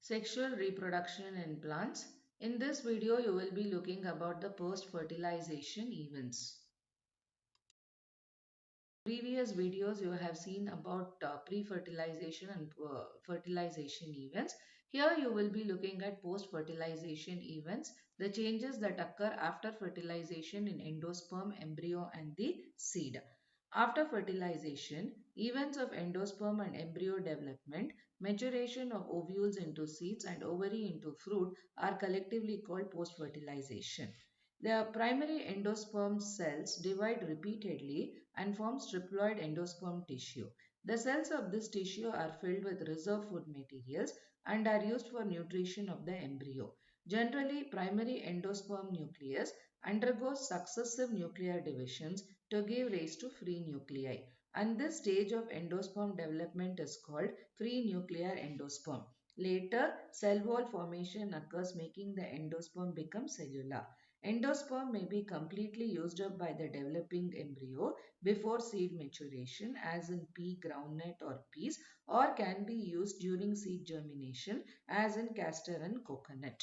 Sexual reproduction in plants. In this video, you will be looking about the post-fertilization events. Previous videos you have seen about pre-fertilization and fertilization events. Here you will be looking at post-fertilization events, the changes that occur after fertilization in endosperm, embryo and the seed. After fertilization, events of endosperm and embryo development, maturation of ovules into seeds and ovary into fruit are collectively called post-fertilization. The primary endosperm cells divide repeatedly and form triploid endosperm tissue. The cells of this tissue are filled with reserve food materials and are used for nutrition of the embryo. Generally, primary endosperm nucleus undergoes successive nuclear divisions to give rise to free nuclei, and this stage of endosperm development is called free nuclear endosperm. Later, cell wall formation occurs, making the endosperm become cellular. Endosperm may be completely used up by the developing embryo before seed maturation, as in pea, groundnut or peas, or can be used during seed germination, as in castor and coconut.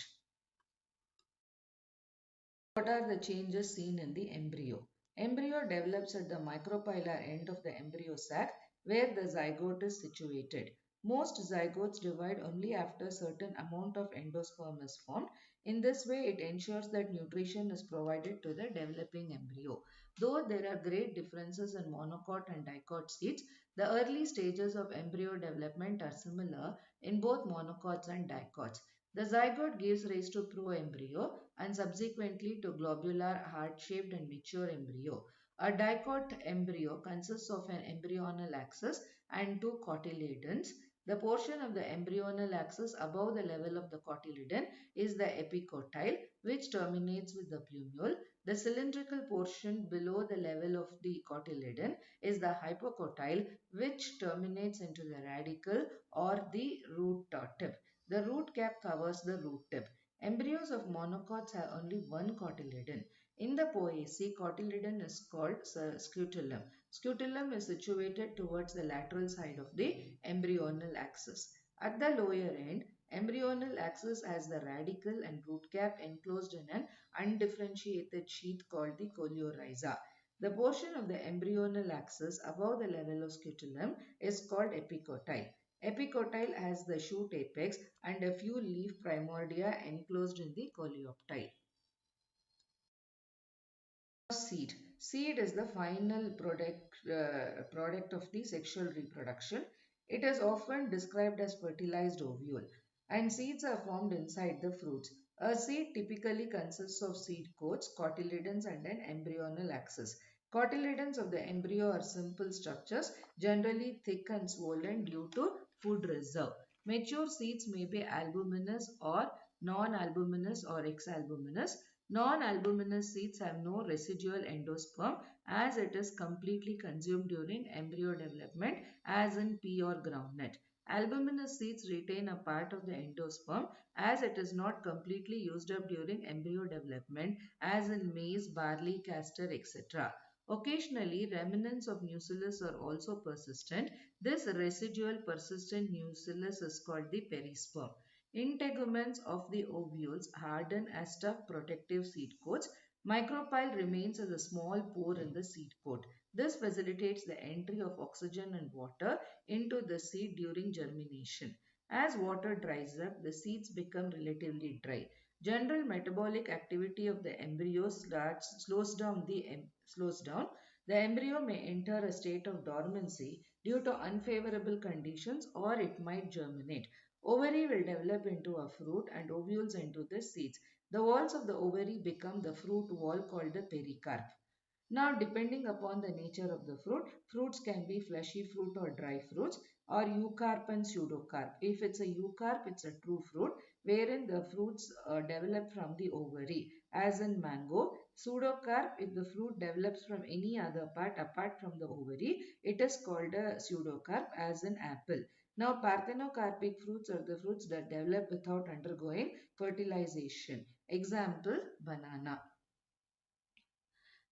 What are the changes seen in the embryo? Embryo develops at the micropylar end of the embryo sac where the zygote is situated. Most zygotes divide only after a certain amount of endosperm is formed. In this way, it ensures that nutrition is provided to the developing embryo. Though there are great differences in monocot and dicot seeds, the early stages of embryo development are similar in both monocots and dicots. The zygote gives rise to proembryo and subsequently to globular, heart-shaped and mature embryo. A dicot embryo consists of an embryonal axis and two cotyledons. The portion of the embryonal axis above the level of the cotyledon is the epicotyle, which terminates with the plumule. The cylindrical portion below the level of the cotyledon is the hypocotyle, which terminates into the radicle or the root tip. The root cap covers the root tip. Embryos of monocots have only one cotyledon. In the Poaceae, cotyledon is called scutellum. Scutellum is situated towards the lateral side of the embryonal axis. At the lower end, embryonal axis has the radicle and root cap enclosed in an undifferentiated sheath called the coleorhiza. The portion of the embryonal axis above the level of scutellum is called epicotyle. Epicotyle has the shoot apex and a few leaf primordia enclosed in the coleoptile. Seed. Seed is the final product of the sexual reproduction. It is often described as fertilized ovule, and seeds are formed inside the fruits. A seed typically consists of seed coats, cotyledons and an embryonal axis. Cotyledons of the embryo are simple structures, generally thick and swollen due to food reserve. Mature seeds may be albuminous or non-albuminous or exalbuminous. Non-albuminous seeds have no residual endosperm as it is completely consumed during embryo development, as in pea or groundnut. Albuminous seeds retain a part of the endosperm as it is not completely used up during embryo development, as in maize, barley, castor, etc. Occasionally, remnants of nucellus are also persistent. This residual persistent nucellus is called the perisperm. Integuments of the ovules harden as tough protective seed coats. Micropyle remains as a small pore in the seed coat. This facilitates the entry of oxygen and water into the seed during germination. As water dries up, the seeds become relatively dry. General metabolic activity of the embryo slows down. The embryo may enter a state of dormancy due to unfavorable conditions, or it might germinate. Ovary will develop into a fruit and ovules into the seeds. The walls of the ovary become the fruit wall called the pericarp. Now, depending upon the nature of the fruit, fruits can be fleshy fruit or dry fruits, or eucarp and pseudocarp. If it's a eucarp, it's a true fruit wherein the fruits develop from the ovary, as in mango. Pseudocarp, if the fruit develops from any other part apart from the ovary, it is called a pseudocarp, as in apple. Now, parthenocarpic fruits are the fruits that develop without undergoing fertilization. Example, banana.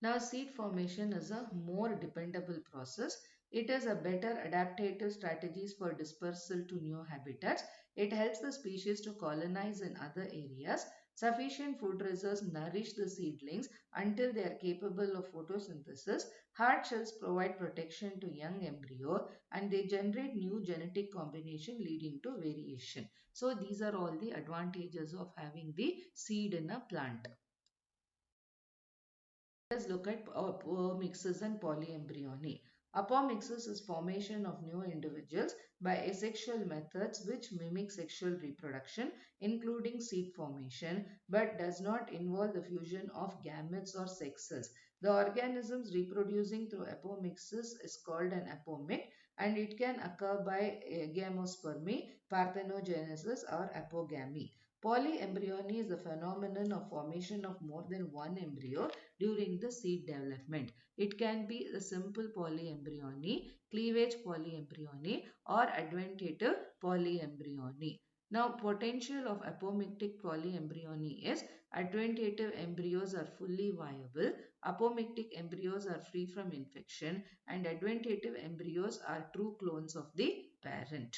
Now, seed formation is a more dependable process. It is a better adaptative strategies for dispersal to new habitats. It helps the species to colonize in other areas. Sufficient food reserves nourish the seedlings until they are capable of photosynthesis. Hard shells provide protection to young embryo and they generate new genetic combination leading to variation. So these are all the advantages of having the seed in a plant. Let's look at apomixis and polyembryony. Apomixis is formation of new individuals by asexual methods which mimic sexual reproduction, including seed formation, but does not involve the fusion of gametes or sex cells. The organisms reproducing through apomixis is called an apomix, and it can occur by gamospermy, parthenogenesis, or apogamy. Polyembryony is the phenomenon of formation of more than one embryo during the seed development. It can be a simple polyembryony, cleavage polyembryony, or adventative polyembryony. Now, potential of apomictic polyembryony is adventative embryos are fully viable, apomictic embryos are free from infection, and adventative embryos are true clones of the parent.